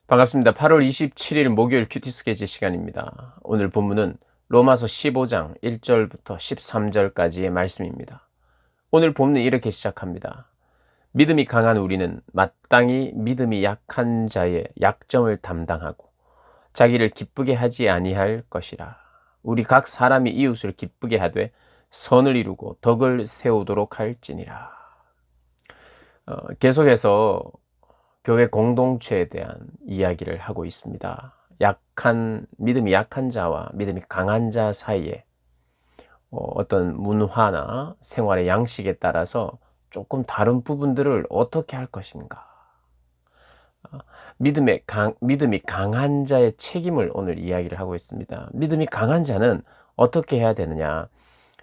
반갑습니다. 8월 27일 목요일 큐티 스케치 시간입니다. 오늘 본문은 로마서 15장 1절부터 13절까지의 말씀입니다. 오늘 본문은 이렇게 시작합니다. 믿음이 강한 우리는 마땅히 믿음이 약한 자의 약점을 담당하고 자기를 기쁘게 하지 아니할 것이라. 우리 각 사람이 이웃을 기쁘게 하되 선을 이루고 덕을 세우도록 할지니라. 계속해서 교회 공동체에 대한 이야기를 하고 있습니다. 믿음이 약한 자와 믿음이 강한 자 사이에 어떤 문화나 생활의 양식에 따라서 조금 다른 부분들을 어떻게 할 것인가. 믿음이 강한 자의 책임을 오늘 이야기를 하고 있습니다. 믿음이 강한 자는 어떻게 해야 되느냐.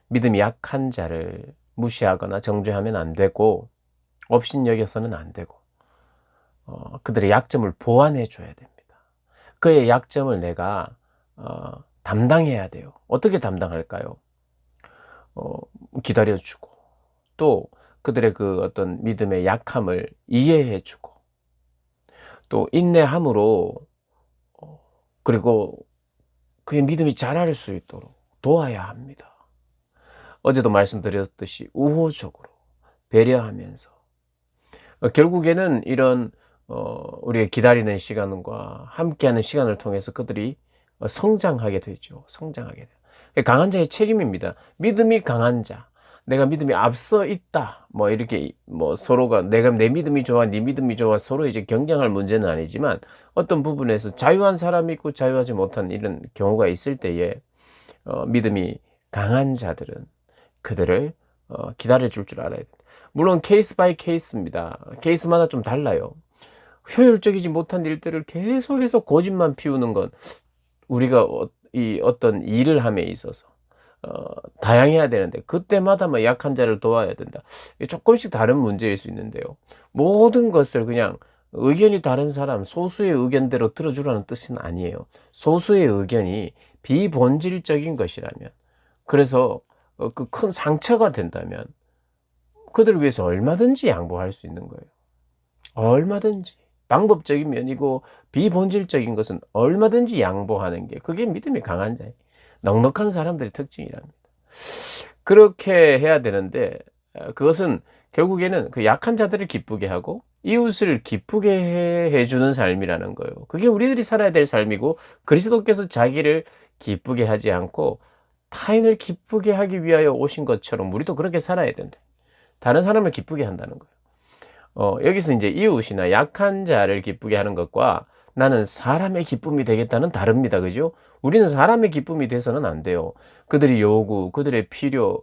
믿음이 약한 자를 무시하거나 정죄하면 안 되고 업신여겨서는 안 되고 그들의 약점을 보완해 줘야 됩니다. 그의 약점을 내가 담당해야 돼요. 어떻게 담당할까요? 기다려주고 또 그들의 그 어떤 믿음의 약함을 이해해 주고 또 인내함으로 그리고 그의 믿음이 자랄 수 있도록 도와야 합니다. 어제도 말씀드렸듯이 우호적으로 배려하면서 결국에는 이런 우리가 기다리는 시간과 함께하는 시간을 통해서 그들이 성장하게 되죠. 성장하게 돼요. 강한 자의 책임입니다. 믿음이 강한 자, 내가 믿음이 앞서 있다. 이렇게 서로가 내 믿음이 좋아, 네 믿음이 좋아 서로 이제 경쟁할 문제는 아니지만 어떤 부분에서 자유한 사람이 있고 자유하지 못한 이런 경우가 있을 때에 믿음이 강한 자들은 그들을 기다려 줄 알아야 돼요. 물론 케이스 바이 케이스입니다. 케이스마다 좀 달라요. 효율적이지 못한 일들을 계속해서 고집만 피우는 건 우리가 이 어떤 일을 함에 있어서 다양해야 되는데 그때마다 약한 자를 도와야 된다. 조금씩 다른 문제일 수 있는데요. 모든 것을 그냥 의견이 다른 사람, 소수의 의견대로 들어주라는 뜻은 아니에요. 소수의 의견이 비본질적인 것이라면, 그래서 그 큰 상처가 된다면 그들을 위해서 얼마든지 양보할 수 있는 거예요. 얼마든지. 방법적인 면이고 비본질적인 것은 얼마든지 양보하는 게 그게 믿음이 강한 자예요. 넉넉한 사람들의 특징이랍니다. 그렇게 해야 되는데 그것은 결국에는 그 약한 자들을 기쁘게 하고 이웃을 기쁘게 해주는 삶이라는 거예요. 그게 우리들이 살아야 될 삶이고 그리스도께서 자기를 기쁘게 하지 않고 타인을 기쁘게 하기 위하여 오신 것처럼 우리도 그렇게 살아야 된다. 다른 사람을 기쁘게 한다는 거예요. 여기서 이제 이웃이나 약한 자를 기쁘게 하는 것과 나는 사람의 기쁨이 되겠다는 다릅니다. 그죠? 우리는 사람의 기쁨이 돼서는 안 돼요. 그들의 요구, 그들의 필요,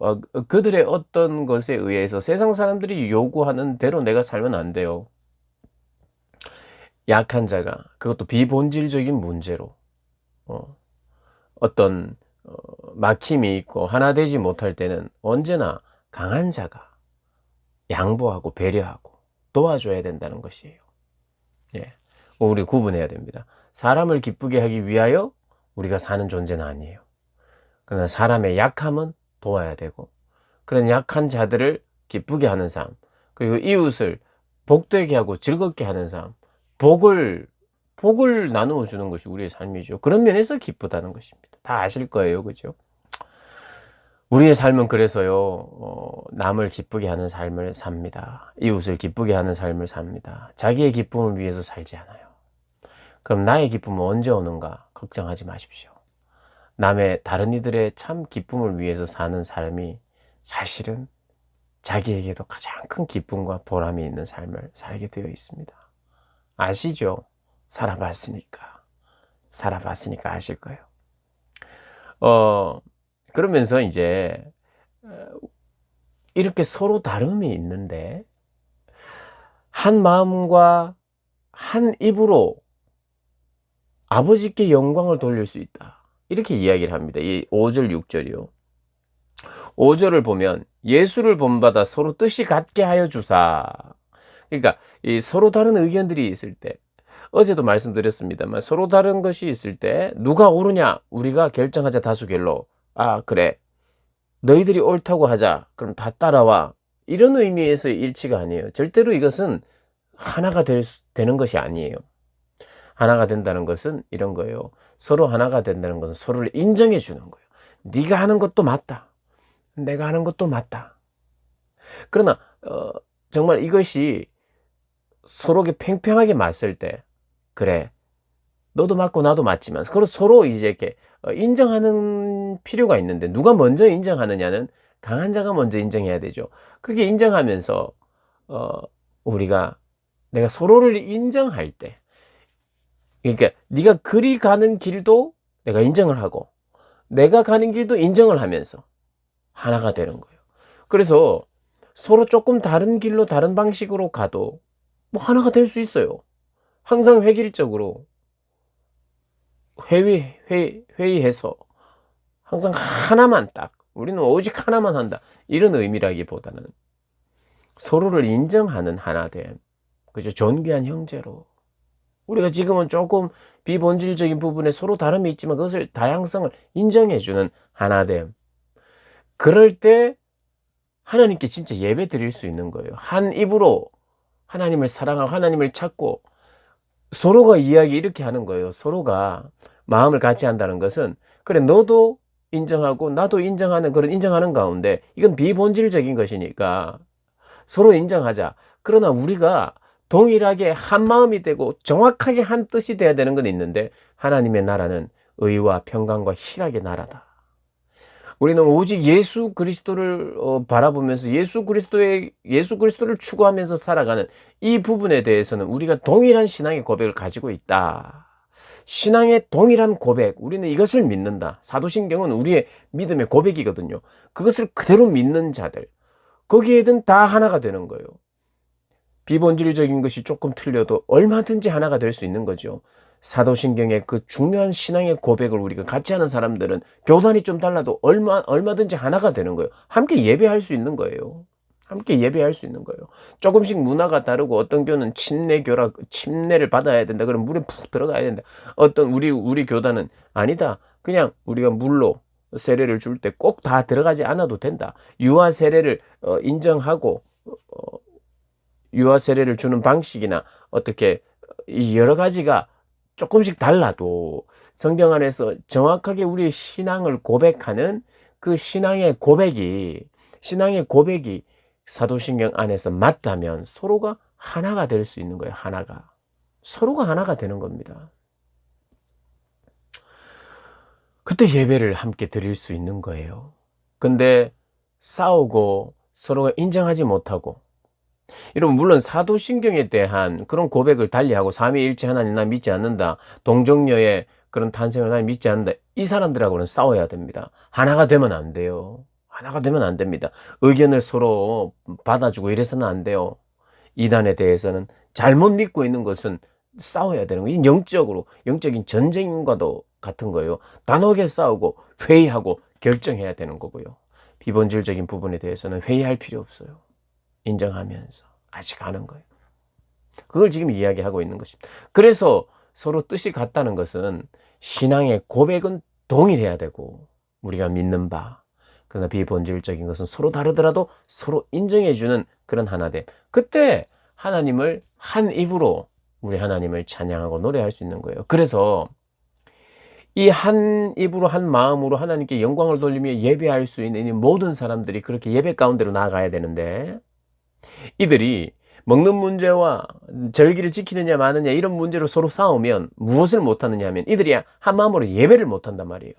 그들의 어떤 것에 의해서 세상 사람들이 요구하는 대로 내가 살면 안 돼요. 약한 자가 그것도 비본질적인 문제로 어떤 막힘이 있고 하나 되지 못할 때는 언제나 강한 자가 양보하고 배려하고 도와줘야 된다는 것이에요. 예. 우리 구분해야 됩니다. 사람을 기쁘게 하기 위하여 우리가 사는 존재는 아니에요. 그러나 사람의 약함은 도와야 되고 그런 약한 자들을 기쁘게 하는 삶, 그리고 이웃을 복되게 하고 즐겁게 하는 삶, 복을 나누어 주는 것이 우리의 삶이죠. 그런 면에서 기쁘다는 것입니다. 다 아실 거예요. 그죠? 우리의 삶은 그래서요, 남을 기쁘게 하는 삶을 삽니다. 이웃을 기쁘게 하는 삶을 삽니다. 자기의 기쁨을 위해서 살지 않아요. 그럼 나의 기쁨은 언제 오는가 걱정하지 마십시오. 다른 이들의 참 기쁨을 위해서 사는 삶이 사실은 자기에게도 가장 큰 기쁨과 보람이 있는 삶을 살게 되어 있습니다. 아시죠? 살아봤으니까 아실 거예요. 그러면서 이제 이렇게 서로 다름이 있는데 한 마음과 한 입으로 아버지께 영광을 돌릴 수 있다. 이렇게 이야기를 합니다. 이 5절 6절이요. 5절을 보면 예수를 본받아 서로 뜻이 같게 하여 주사. 그러니까 이 서로 다른 의견들이 있을 때, 어제도 말씀드렸습니다만 서로 다른 것이 있을 때 누가 옳으냐 우리가 결정하자 다수결로. 그래, 너희들이 옳다고 하자, 그럼 다 따라와, 이런 의미에서의 일치가 아니에요. 절대로 이것은 하나가 되는 것이 아니에요. 하나가 된다는 것은 이런 거예요. 서로 하나가 된다는 것은 서로를 인정해 주는 거예요. 네가 하는 것도 맞다. 내가 하는 것도 맞다. 그러나 정말 이것이 서로에게 팽팽하게 맞을 때, 그래, 너도 맞고 나도 맞지만 서로 이제 이렇게 인정하는 필요가 있는데, 누가 먼저 인정하느냐는 강한 자가 먼저 인정해야 되죠. 그렇게 인정하면서 우리가 내가 서로를 인정할 때, 그러니까 네가 그리 가는 길도 내가 인정을 하고 내가 가는 길도 인정을 하면서 하나가 되는 거예요. 그래서 서로 조금 다른 길로 다른 방식으로 가도 뭐 하나가 될 수 있어요. 항상 획일적으로 회의해서 항상 하나만 딱, 우리는 오직 하나만 한다, 이런 의미라기보다는 서로를 인정하는 하나됨, 그죠? 존귀한 형제로. 우리가 지금은 조금 비본질적인 부분에 서로 다름이 있지만 그것을 다양성을 인정해주는 하나됨. 그럴 때 하나님께 진짜 예배 드릴 수 있는 거예요. 한 입으로 하나님을 사랑하고 하나님을 찾고 서로가 이야기 이렇게 하는 거예요. 서로가 마음을 같이 한다는 것은, 그래, 너도 인정하고 나도 인정하는, 그런 인정하는 가운데 이건 비본질적인 것이니까 서로 인정하자. 그러나 우리가 동일하게 한 마음이 되고 정확하게 한 뜻이 돼야 되는 건 있는데, 하나님의 나라는 의와 평강과 희락의 나라다. 우리는 오직 예수 그리스도를 바라보면서 예수 그리스도를 추구하면서 살아가는 이 부분에 대해서는 우리가 동일한 신앙의 고백을 가지고 있다. 신앙의 동일한 고백, 우리는 이것을 믿는다. 사도신경은 우리의 믿음의 고백이거든요. 그것을 그대로 믿는 자들, 거기에든 다 하나가 되는 거예요. 비본질적인 것이 조금 틀려도 얼마든지 하나가 될 수 있는 거죠. 사도신경의 그 중요한 신앙의 고백을 우리가 같이 하는 사람들은 교단이 좀 달라도 얼마든지 하나가 되는 거예요. 함께 예배할 수 있는 거예요. 함께 예배할 수 있는 거예요. 조금씩 문화가 다르고, 어떤 교는 침례를 받아야 된다. 그럼 물에 푹 들어가야 된다. 어떤 우리 교단은 아니다. 그냥 우리가 물로 세례를 줄 때 꼭 다 들어가지 않아도 된다. 유아 세례를 인정하고 유아 세례를 주는 방식이나 어떻게 여러 가지가 조금씩 달라도 성경 안에서 정확하게 우리의 신앙을 고백하는 그 신앙의 고백이 사도신경 안에서 맞다면 서로가 하나가 될 수 있는 거예요. 서로가 하나가 되는 겁니다. 그때 예배를 함께 드릴 수 있는 거예요. 근데 싸우고 서로가 인정하지 못하고, 여러분, 물론 사도신경에 대한 그런 고백을 달리하고 삼위일체 하나님 나 믿지 않는다, 동정녀의 그런 탄생을 나 믿지 않는다, 이 사람들하고는 싸워야 됩니다. 하나가 되면 안 돼요. 하나가 되면 안 됩니다. 의견을 서로 받아주고 이래서는 안 돼요. 이단에 대해서는 잘못 믿고 있는 것은 싸워야 되는 거예요. 영적인 전쟁과도 같은 거예요. 단호하게 싸우고 회의하고 결정해야 되는 거고요. 비본질적인 부분에 대해서는 회의할 필요 없어요. 인정하면서 같이 가는 거예요. 그걸 지금 이야기하고 있는 것입니다. 그래서 서로 뜻이 같다는 것은 신앙의 고백은 동일해야 되고, 우리가 믿는 바, 그러나 비본질적인 것은 서로 다르더라도 서로 인정해주는 그런 하나됨. 그때 하나님을 한 입으로 우리 하나님을 찬양하고 노래할 수 있는 거예요. 그래서 이 한 입으로 한 마음으로 하나님께 영광을 돌리며 예배할 수 있는 이 모든 사람들이 그렇게 예배 가운데로 나아가야 되는데, 이들이 먹는 문제와 절기를 지키느냐 마느냐 이런 문제로 서로 싸우면 무엇을 못하느냐 하면, 이들이 한 마음으로 예배를 못한단 말이에요.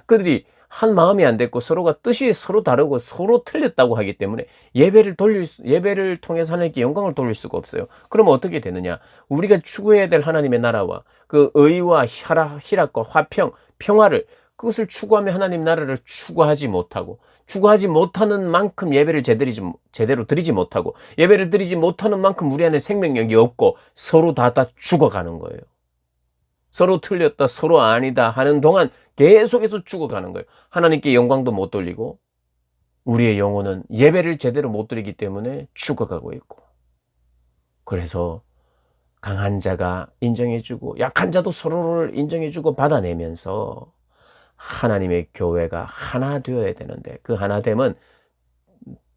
그들이 한 마음이 안 됐고 서로가 뜻이 서로 다르고 서로 틀렸다고 하기 때문에 예배를 통해서 하나님께 영광을 돌릴 수가 없어요. 그러면 어떻게 되느냐? 우리가 추구해야 될 하나님의 나라와 그 의와 희락과 화평, 평화를, 그것을 추구하며 하나님 나라를 추구하지 못하는 만큼 예배를 제대로 드리지 못하고, 예배를 드리지 못하는 만큼 우리 안에 생명력이 없고 서로 다 죽어가는 거예요. 서로 틀렸다, 서로 아니다 하는 동안 계속해서 죽어가는 거예요. 하나님께 영광도 못 돌리고 우리의 영혼은 예배를 제대로 못 드리기 때문에 죽어가고 있고, 그래서 강한 자가 인정해주고 약한 자도 서로를 인정해주고 받아내면서 하나님의 교회가 하나 되어야 되는데, 그 하나됨은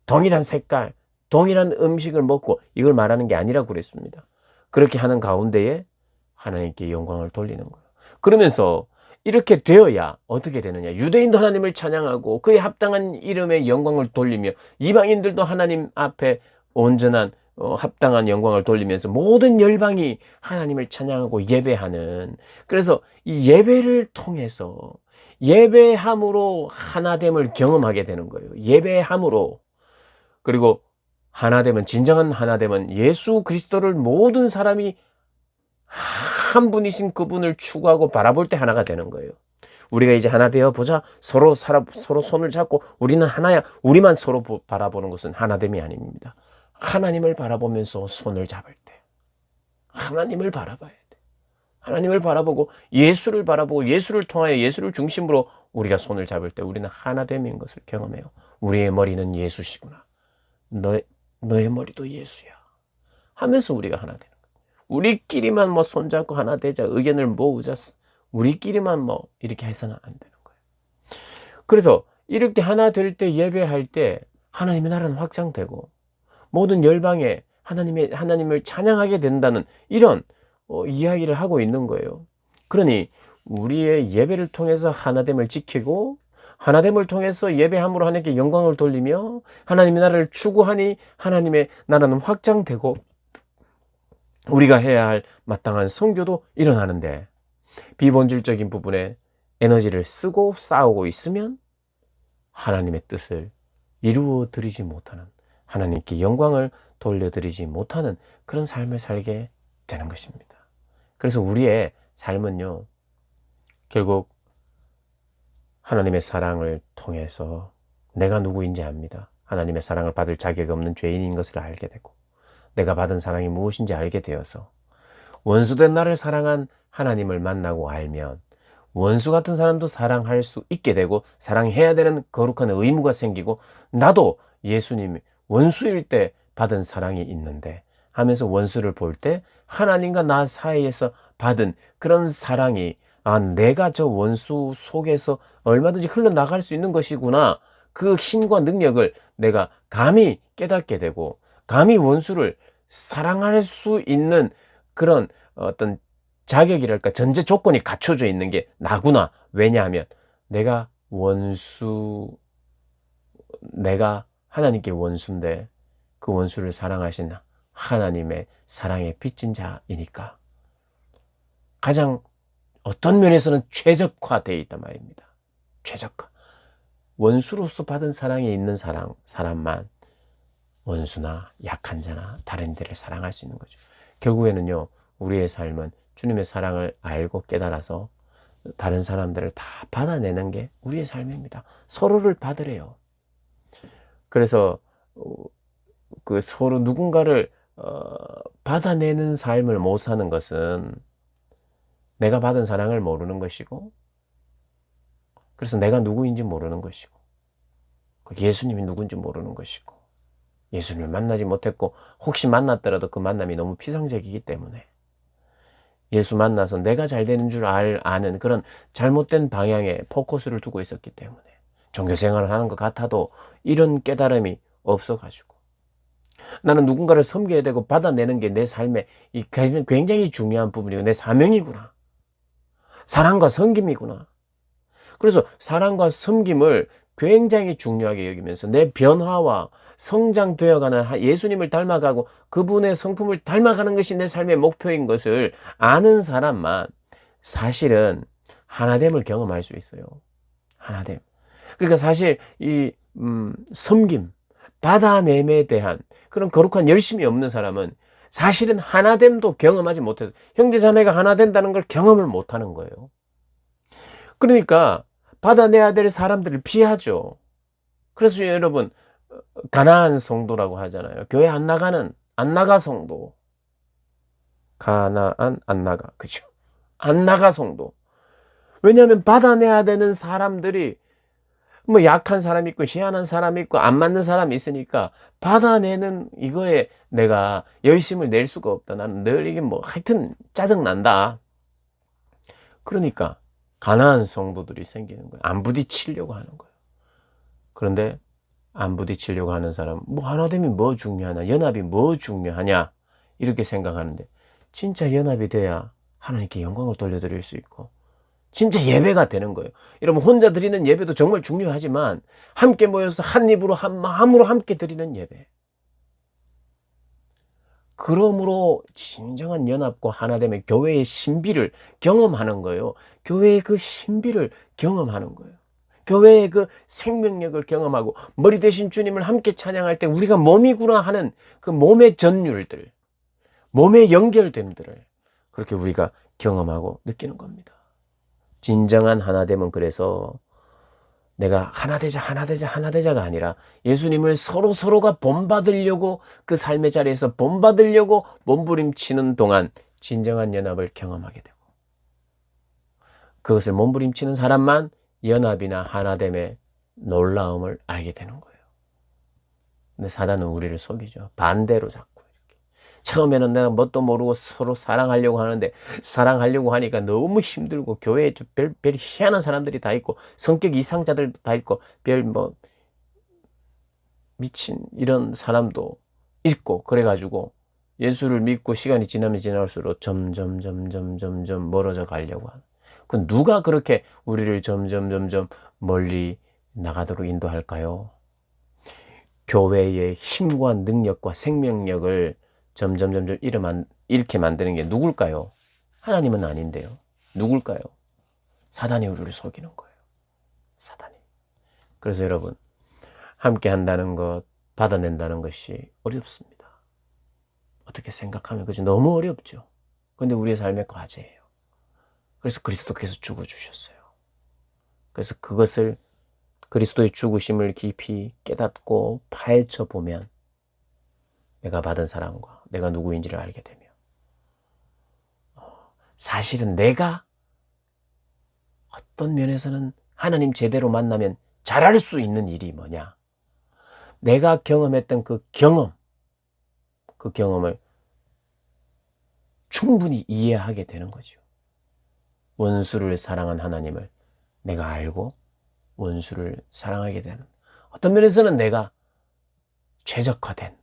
동일한 색깔, 동일한 음식을 먹고 이걸 말하는 게 아니라고 그랬습니다. 그렇게 하는 가운데에 하나님께 영광을 돌리는 거예요. 그러면서 이렇게 되어야 어떻게 되느냐? 유대인도 하나님을 찬양하고 그에 합당한 이름의 영광을 돌리며 이방인들도 하나님 앞에 온전한 합당한 영광을 돌리면서 모든 열방이 하나님을 찬양하고 예배하는, 그래서 이 예배를 통해서 예배함으로 하나됨을 경험하게 되는 거예요. 예배함으로. 그리고 하나됨은, 진정한 하나됨은 예수 그리스도를 모든 사람이 한 분이신 그분을 추구하고 바라볼 때 하나가 되는 거예요. 우리가 이제 하나 되어 보자, 서로 손을 잡고 우리는 하나야, 우리만 서로 바라보는 것은 하나됨이 아닙니다. 하나님을 바라보면서 손을 잡을 때 하나님을 바라봐야 돼. 하나님을 바라보고 예수를 바라보고 예수를 통하여 예수를 중심으로 우리가 손을 잡을 때 우리는 하나됨인 것을 경험해요. 우리의 머리는 예수시구나. 너의 머리도 예수야 하면서 우리가 하나 되는 거예요. 우리끼리만 뭐 손잡고 하나 되자, 의견을 모으자, 우리끼리만 뭐 이렇게 해서는 안 되는 거예요. 그래서 이렇게 하나 될 때, 예배할 때 하나님의 나라는 확장되고 모든 열방에 하나님을 찬양하게 된다는 이런 이야기를 하고 있는 거예요. 그러니 우리의 예배를 통해서 하나됨을 지키고 하나됨을 통해서 예배함으로 하나님께 영광을 돌리며 하나님의 나라를 추구하니 하나님의 나라는 확장되고 우리가 해야 할 마땅한 선교도 일어나는데, 비본질적인 부분에 에너지를 쓰고 싸우고 있으면 하나님의 뜻을 이루어 드리지 못하는, 하나님께 영광을 돌려드리지 못하는 그런 삶을 살게 되는 것입니다. 그래서 우리의 삶은요, 결국 하나님의 사랑을 통해서 내가 누구인지 압니다. 하나님의 사랑을 받을 자격 없는 죄인인 것을 알게 되고 내가 받은 사랑이 무엇인지 알게 되어서 원수된 나를 사랑한 하나님을 만나고 알면 원수 같은 사람도 사랑할 수 있게 되고 사랑해야 되는 거룩한 의무가 생기고, 나도 예수님이 원수일 때 받은 사랑이 있는데 하면서 원수를 볼 때 하나님과 나 사이에서 받은 그런 사랑이, 내가 저 원수 속에서 얼마든지 흘러나갈 수 있는 것이구나, 그 힘과 능력을 내가 감히 깨닫게 되고 감히 원수를 사랑할 수 있는 그런 어떤 자격이랄까, 전제 조건이 갖춰져 있는 게 나구나. 왜냐하면 내가 하나님께 원수인데 그 원수를 사랑하신 하나님의 사랑에 빚진 자이니까 가장 어떤 면에서는 최적화되어 있단 말입니다. 최적화. 원수로서 받은 사랑이 있는 사람만 원수나 약한 자나 다른 이들을 사랑할 수 있는 거죠. 결국에는요, 우리의 삶은 주님의 사랑을 알고 깨달아서 다른 사람들을 다 받아내는 게 우리의 삶입니다. 서로를 받으래요. 그래서 그 서로 누군가를 받아내는 삶을 못 사는 것은 내가 받은 사랑을 모르는 것이고, 그래서 내가 누구인지 모르는 것이고, 예수님이 누군지 모르는 것이고, 예수님을 만나지 못했고 혹시 만났더라도 그 만남이 너무 피상적이기 때문에, 예수 만나서 내가 잘 되는 줄 아는 그런 잘못된 방향에 포커스를 두고 있었기 때문에 종교생활을 하는 것 같아도 이런 깨달음이 없어가지고, 나는 누군가를 섬겨야 되고 받아내는 게 내 삶의 굉장히 중요한 부분이고 내 사명이구나, 사랑과 섬김이구나. 그래서 사랑과 섬김을 굉장히 중요하게 여기면서 내 변화와 성장되어가는 예수님을 닮아가고 그분의 성품을 닮아가는 것이 내 삶의 목표인 것을 아는 사람만 사실은 하나됨을 경험할 수 있어요. 하나됨. 그러니까 사실 이 섬김, 받아냄에 대한 그런 거룩한 열심이 없는 사람은 사실은 하나됨도 경험하지 못해서, 형제자매가 하나 된다는 걸 경험을 못하는 거예요. 그러니까 받아내야 될 사람들을 피하죠. 그래서 여러분, 가나안 성도라고 하잖아요. 교회 안 나가 성도. 가나안 안 나가. 그죠? 안 나가 성도. 왜냐하면 받아내야 되는 사람들이 뭐 약한 사람이 있고 희한한 사람이 있고 안 맞는 사람이 있으니까 받아내는 이거에 내가 열심을 낼 수가 없다. 나는 늘 이게 뭐 하여튼 짜증난다. 그러니까 가난한 성도들이 생기는 거예요. 안 부딪히려고 하는 거예요. 그런데 안 부딪히려고 하는 사람은 뭐 하나됨이 뭐 중요하냐, 연합이 뭐 중요하냐 이렇게 생각하는데, 진짜 연합이 돼야 하나님께 영광을 돌려드릴 수 있고 진짜 예배가 되는 거예요. 여러분 혼자 드리는 예배도 정말 중요하지만 함께 모여서 한 입으로 한 마음으로 함께 드리는 예배. 그러므로 진정한 연합과 하나됨의 교회의 신비를 경험하는 거예요. 교회의 그 신비를 경험하는 거예요. 교회의 그 생명력을 경험하고 머리 대신 주님을 함께 찬양할 때 우리가 몸이구나 하는 그 몸의 전율들, 몸의 연결됨들을 그렇게 우리가 경험하고 느끼는 겁니다. 진정한 하나됨은 그래서 내가 하나되자가 아니라 예수님을 서로가 본받으려고 그 삶의 자리에서 본받으려고 몸부림치는 동안 진정한 연합을 경험하게 되고 그것을 몸부림치는 사람만 연합이나 하나됨의 놀라움을 알게 되는 거예요. 근데 사단은 우리를 속이죠. 반대로 자꾸. 처음에는 내가 뭣도 모르고 서로 사랑하려고 하는데 사랑하려고 하니까 너무 힘들고 교회에 별 희한한 사람들이 다 있고 성격 이상자들도 다 있고 미친 이런 사람도 있고 그래가지고 예수를 믿고 시간이 지나면 지날수록 점점 멀어져 가려고 하는. 그 누가 그렇게 우리를 점점 멀리 나가도록 인도할까요? 교회의 힘과 능력과 생명력을 점점 잃게 만드는 게 누굴까요? 하나님은 아닌데요. 누굴까요? 사단이 우리를 속이는 거예요. 사단이. 그래서 여러분 함께 한다는 것, 받아낸다는 것이 어렵습니다. 어떻게 생각하면 그죠? 너무 어렵죠. 그런데 우리의 삶의 과제예요. 그래서 그리스도께서 죽어주셨어요. 그래서 그것을 그리스도의 죽으심을 깊이 깨닫고 파헤쳐 보면 내가 받은 사랑과 내가 누구인지를 알게 되며 사실은 내가 어떤 면에서는 하나님 제대로 만나면 잘할 수 있는 일이 뭐냐? 내가 경험했던 그 경험을 충분히 이해하게 되는 거죠. 원수를 사랑한 하나님을 내가 알고 원수를 사랑하게 되는 어떤 면에서는 내가 최적화된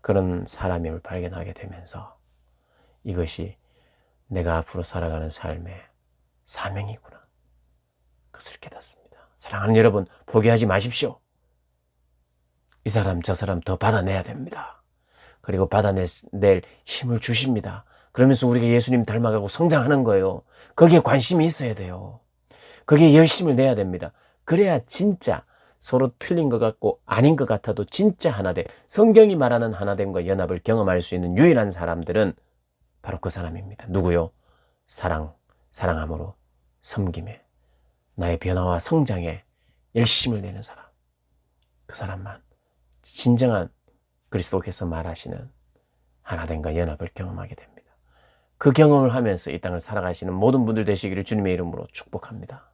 그런 사람임을 발견하게 되면서 이것이 내가 앞으로 살아가는 삶의 사명이구나. 그것을 깨닫습니다. 사랑하는 여러분, 포기하지 마십시오. 이 사람 저 사람 더 받아내야 됩니다. 그리고 받아낼 힘을 주십니다. 그러면서 우리가 예수님 닮아가고 성장하는 거예요. 거기에 관심이 있어야 돼요. 거기에 열심을 내야 됩니다. 그래야 진짜 서로 틀린 것 같고 아닌 것 같아도 진짜 하나됨, 성경이 말하는 하나됨과 연합을 경험할 수 있는 유일한 사람들은 바로 그 사람입니다. 누구요? 사랑함으로 섬김에 나의 변화와 성장에 열심을 내는 사람. 그 사람만 진정한 그리스도께서 말하시는 하나됨과 연합을 경험하게 됩니다. 그 경험을 하면서 이 땅을 살아가시는 모든 분들 되시기를 주님의 이름으로 축복합니다.